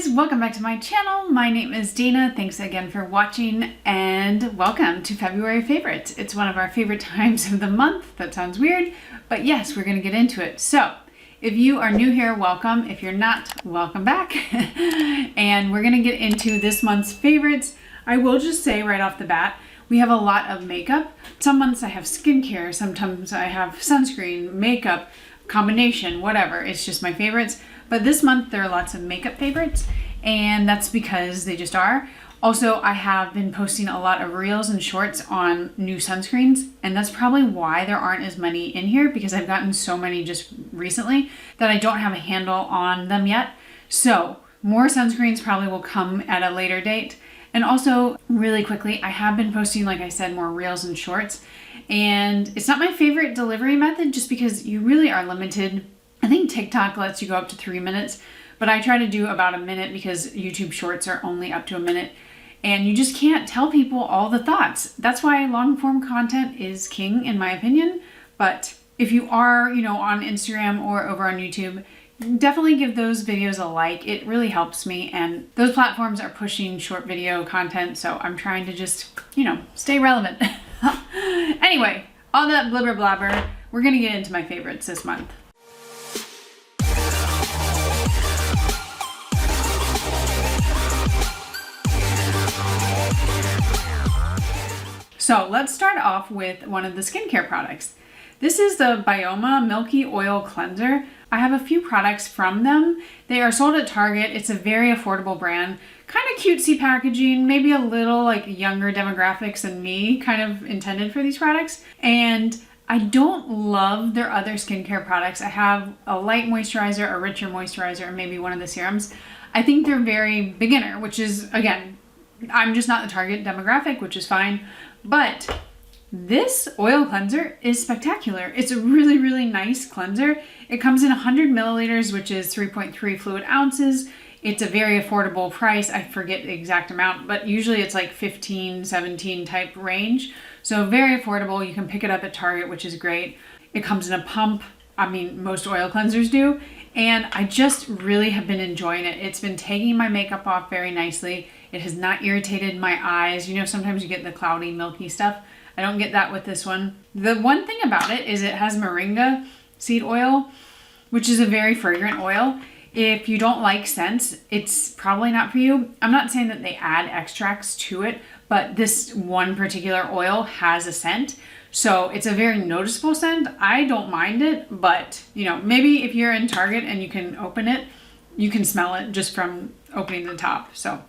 guys, welcome back to my channel. My name is Dana. Thanks again for watching and welcome to February favorites. It's one of our favorite times of the month. That sounds weird, but yes, we're gonna get into it. So if you are new here, welcome. If you're not, welcome back. And we're gonna get into this month's favorites. I will just say right off the bat, we have a lot of makeup. Some months I have skincare, sometimes I have sunscreen, makeup, combination, whatever. It's just my favorites. But this month there are lots of makeup favorites, and that's because they just are. Also, I have been posting a lot of reels and shorts on new sunscreens, and that's probably why there aren't as many in here, because I've gotten so many just recently that I don't have a handle on them yet. So more sunscreens probably will come at a later date. And also, really quickly, I have been posting, like I said, more reels and shorts. And it's not my favorite delivery method just because you really are limited. I think TikTok lets you go up to 3 minutes, but I try to do about a minute because YouTube shorts are only up to a minute. And you just can't tell people all the thoughts. That's why long form content is king in my opinion. But if you are, on Instagram or over on YouTube, definitely give those videos a like. It really helps me, and those platforms are pushing short video content, so I'm trying to just, stay relevant. Anyway, all that blibber blabber, we're gonna get into my favorites this month. So let's start off with one of the skincare products. This is the Byoma Milky Oil Cleanser. I have a few products from them. They are sold at Target. It's a very affordable brand. Kind of cutesy packaging, maybe a little like younger demographics than me kind of intended for these products. And I don't love their other skincare products. I have a light moisturizer, a richer moisturizer, and maybe one of the serums. I think they're very beginner, which is, again, I'm just not the target demographic, which is fine. But this oil cleanser is spectacular. It's a really, really nice cleanser. It comes in 100 milliliters, which is 3.3 fluid ounces. It's a very affordable price. I forget the exact amount, but usually it's like 15, 17 type range. So very affordable. You can pick it up at Target, which is great. It comes in a pump. I mean, most oil cleansers do. And I just really have been enjoying it. It's been taking my makeup off very nicely. It has not irritated my eyes. Sometimes you get the cloudy, milky stuff. I don't get that with this one. The one thing about it is it has moringa seed oil, which is a very fragrant oil. If you don't like scents, it's probably not for you. I'm not saying that they add extracts to it, but this one particular oil has a scent. So it's a very noticeable scent. I don't mind it, but maybe if you're in Target and you can open it, you can smell it just from opening the top. So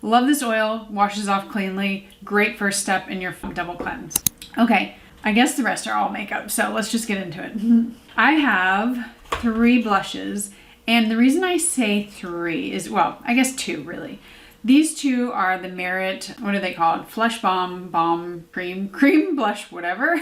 love this oil, washes off cleanly. Great first step in your double cleanse. Okay, I guess the rest are all makeup, so let's just get into it. I have 3 blushes, and the reason I say 3 is, well, I guess 2 really. These 2 are the Merit, what are they called? Flush Balm, cream blush, whatever.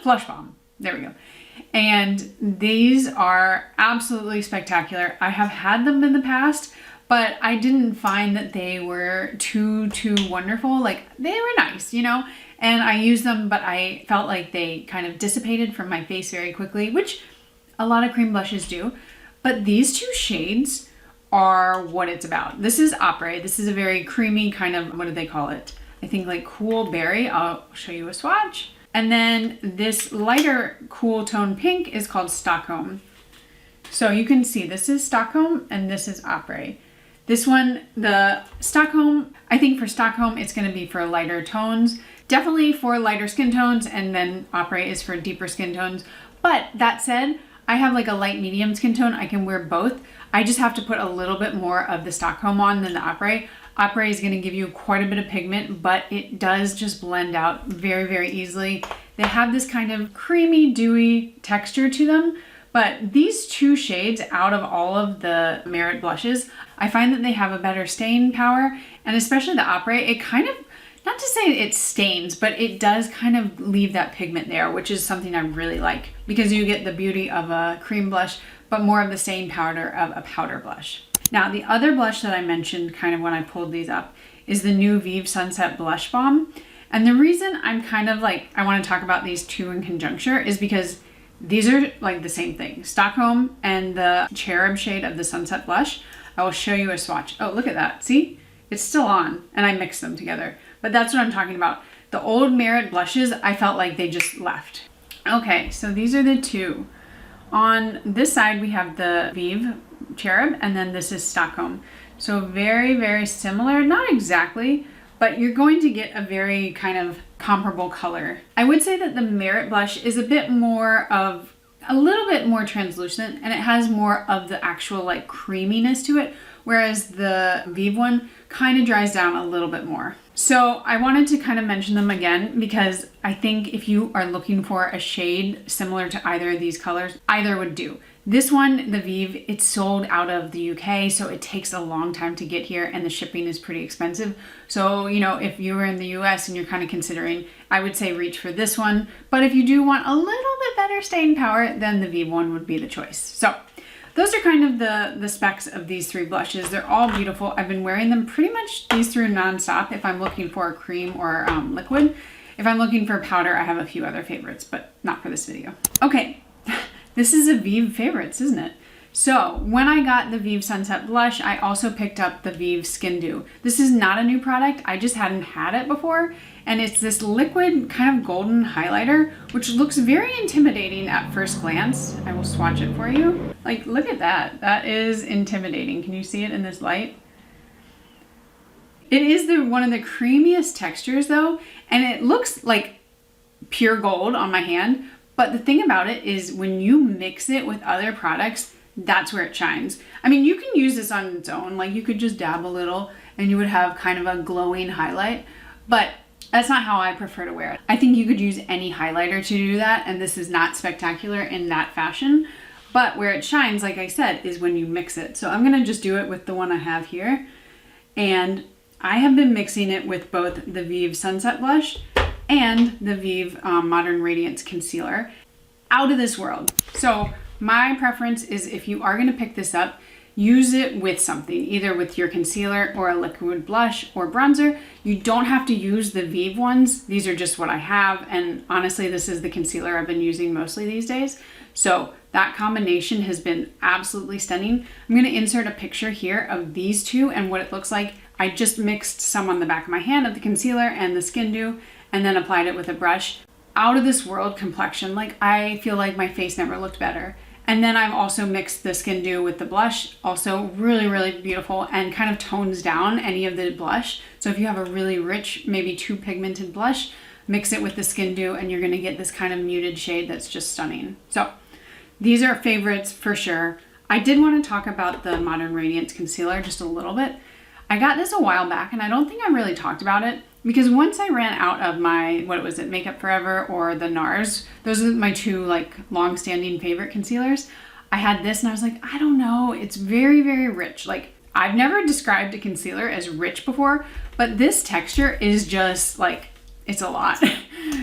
Flush Balm, there we go. And these are absolutely spectacular. I have had them in the past, but I didn't find that they were too wonderful. Like, they were nice, and I used them, but I felt like they kind of dissipated from my face very quickly, which a lot of cream blushes do. But these 2 shades are what it's about. This is Aprés. This is a very creamy kind of, what do they call it? I think like cool berry. I'll show you a swatch. And then this lighter cool tone pink is called Stockholm. So you can see this is Stockholm and this is Aprés. This one, the Stockholm, I think for Stockholm, it's going to be for lighter tones. Definitely for lighter skin tones, and then Aprés is for deeper skin tones. But that said, I have like a light medium skin tone. I can wear both. I just have to put a little bit more of the Stockholm on than the Aprés. Aprés is going to give you quite a bit of pigment, but it does just blend out very, very easily. They have this kind of creamy, dewy texture to them. But these 2 shades out of all of the Merit blushes, I find that they have a better stain power, and especially the Aprés, it kind of, not to say it stains, but it does kind of leave that pigment there, which is something I really like, because you get the beauty of a cream blush, but more of the stain powder of a powder blush. Now, the other blush that I mentioned kind of when I pulled these up is the new Vieve Sunset Blush Balm. And the reason I'm kind of like, I want to talk about these 2 in conjunction is because these are like the same thing. Stockholm and the Cherub shade of the Sunset Blush. I will show you a swatch. Oh, look at that. See? It's still on, and I mixed them together. But that's what I'm talking about. The old Merit blushes, I felt like they just left. Okay, so these are the two. On this side, we have the Vieve Cherub, and then this is Stockholm. So very, very similar. Not exactly, but you're going to get a very kind of comparable color. I would say that the Merit blush is a little bit more translucent, and it has more of the actual like creaminess to it, whereas the Vieve one kind of dries down a little bit more. So I wanted to kind of mention them again because I think if you are looking for a shade similar to either of these colors, either would do. This one, the Vieve, it's sold out of the UK, so it takes a long time to get here and the shipping is pretty expensive. So, you know, if you were in the US and you're kind of considering, I would say reach for this one. But if you do want a little bit better staying power, then the Vieve one would be the choice. So those are kind of the specs of these three blushes. They're all beautiful. I've been wearing them pretty much these through nonstop if I'm looking for a cream or liquid. If I'm looking for powder, I have a few other favorites, but not for this video. Okay. This is a Vieve favorites, isn't it? So when I got the Vieve Sunset Blush, I also picked up the Vieve Skin Dew. This is not a new product. I just hadn't had it before. And it's this liquid kind of golden highlighter, which looks very intimidating at first glance. I will swatch it for you. Like, look at that. That is intimidating. Can you see it in this light? It is one of the creamiest textures though, and it looks like pure gold on my hand. But the thing about it is when you mix it with other products, that's where it shines. I mean, you can use this on its own. Like you could just dab a little and you would have kind of a glowing highlight, but that's not how I prefer to wear it. I think you could use any highlighter to do that, and this is not spectacular in that fashion. But where it shines, like I said, is when you mix it. So I'm gonna just do it with the one I have here. And I have been mixing it with both the Vieve Sunset Blush and the Vieve Modern Radiance Concealer. Out of this world. So my preference is if you are gonna pick this up, use it with something, either with your concealer or a liquid blush or bronzer. You don't have to use the Vieve ones. These are just what I have. And honestly, this is the concealer I've been using mostly these days. So that combination has been absolutely stunning. I'm gonna insert a picture here of these two and what it looks like. I just mixed some on the back of my hand of the concealer and the Skin Dew, and then applied it with a brush. Out of this world complexion. Like, I feel like my face never looked better. And then I've also mixed the Skin Dew with the blush. Also really, really beautiful and kind of tones down any of the blush. So if you have a really rich, maybe too pigmented blush, mix it with the Skin Dew and you're gonna get this kind of muted shade that's just stunning. So these are favorites for sure. I did want to talk about the Modern Radiance Concealer just a little bit. I got this a while back and I don't think I really talked about it because once I ran out of my, what was it, Makeup Forever or the NARS, those are my two like long-standing favorite concealers. I had this and I was like, I don't know, it's very, very rich. Like, I've never described a concealer as rich before, but this texture is just like, it's a lot.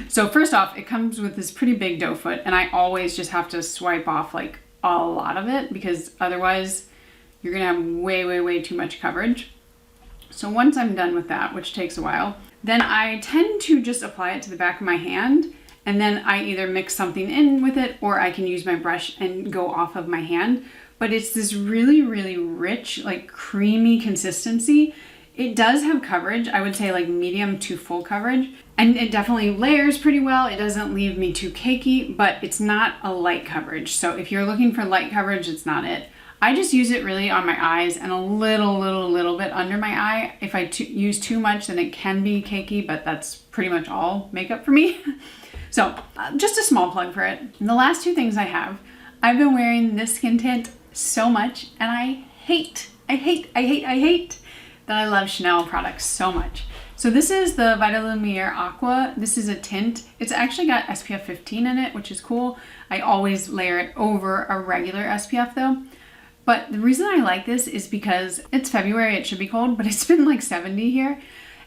So first off, it comes with this pretty big doe foot and I always just have to swipe off like a lot of it because otherwise you're gonna have way, way, way too much coverage. So once I'm done with that, which takes a while, then I tend to just apply it to the back of my hand, and then I either mix something in with it or I can use my brush and go off of my hand. But it's this really, really rich, like creamy consistency. It does have coverage, I would say like medium to full coverage, and it definitely layers pretty well. It doesn't leave me too cakey, but it's not a light coverage. So if you're looking for light coverage, it's not it. I just use it really on my eyes and a little bit under my eye. If I use too much, then it can be cakey, but that's pretty much all makeup for me. So just a small plug for it. And the last two things I have, I've been wearing this skin tint so much and I hate that I love Chanel products so much. So this is the Vitalumiere Aqua. This is a tint. It's actually got SPF 15 in it, which is cool. I always layer it over a regular SPF though. But the reason I like this is because it's February, it should be cold, but it's been like 70 here.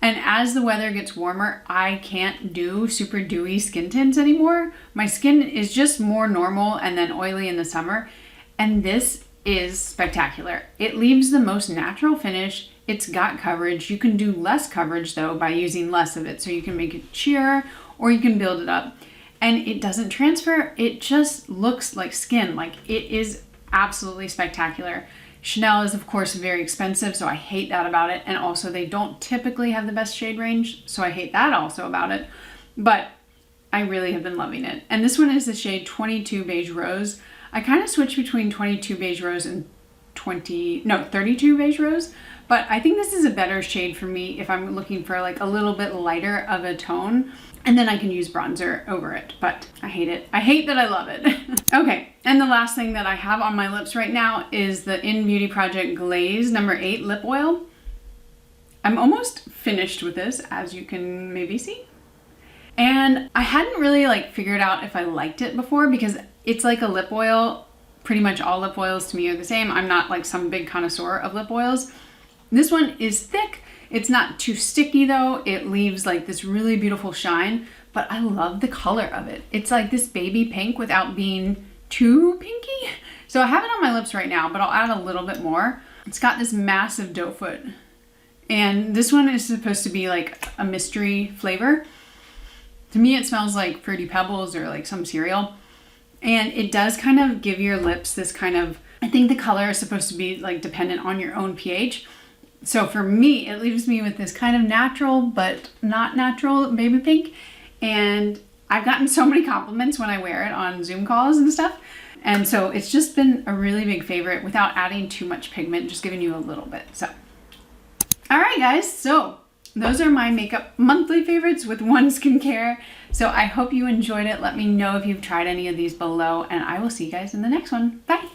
And as the weather gets warmer, I can't do super dewy skin tints anymore. My skin is just more normal and then oily in the summer. And this is spectacular. It leaves the most natural finish. It's got coverage. You can do less coverage though by using less of it. So you can make it sheer or you can build it up. And it doesn't transfer. It just looks like skin. Like, it is absolutely spectacular. Chanel is of course very expensive, so I hate that about it. And also they don't typically have the best shade range, so I hate that also about it. But I really have been loving it. And this one is the shade 22 Beige Rose. I kind of switch between 22 Beige Rose and 32 Beige Rose, but I think this is a better shade for me if I'm looking for like a little bit lighter of a tone, and then I can use bronzer over it, but I hate it. I hate that I love it. Okay, and the last thing that I have on my lips right now is the iNNBeauty Project Glaze No. 8 Lip Oil. I'm almost finished with this, as you can maybe see. And I hadn't really like figured out if I liked it before, because it's like a lip oil. Pretty much all lip oils to me are the same. I'm not like some big connoisseur of lip oils. This one is thick. It's not too sticky though. It leaves like this really beautiful shine, but I love the color of it. It's like this baby pink without being too pinky. So I have it on my lips right now, but I'll add a little bit more. It's got this massive doe foot. And this one is supposed to be like a mystery flavor. To me, it smells like Fruity Pebbles or like some cereal. And it does kind of give your lips this kind of, I think the color is supposed to be like dependent on your own pH. So for me, it leaves me with this kind of natural, but not natural baby pink. And I've gotten so many compliments when I wear it on Zoom calls and stuff. And so it's just been a really big favorite without adding too much pigment, just giving you a little bit. So, all right guys, so those are my makeup monthly favorites with one skincare. So I hope you enjoyed it. Let me know if you've tried any of these below, and I will see you guys in the next one. Bye.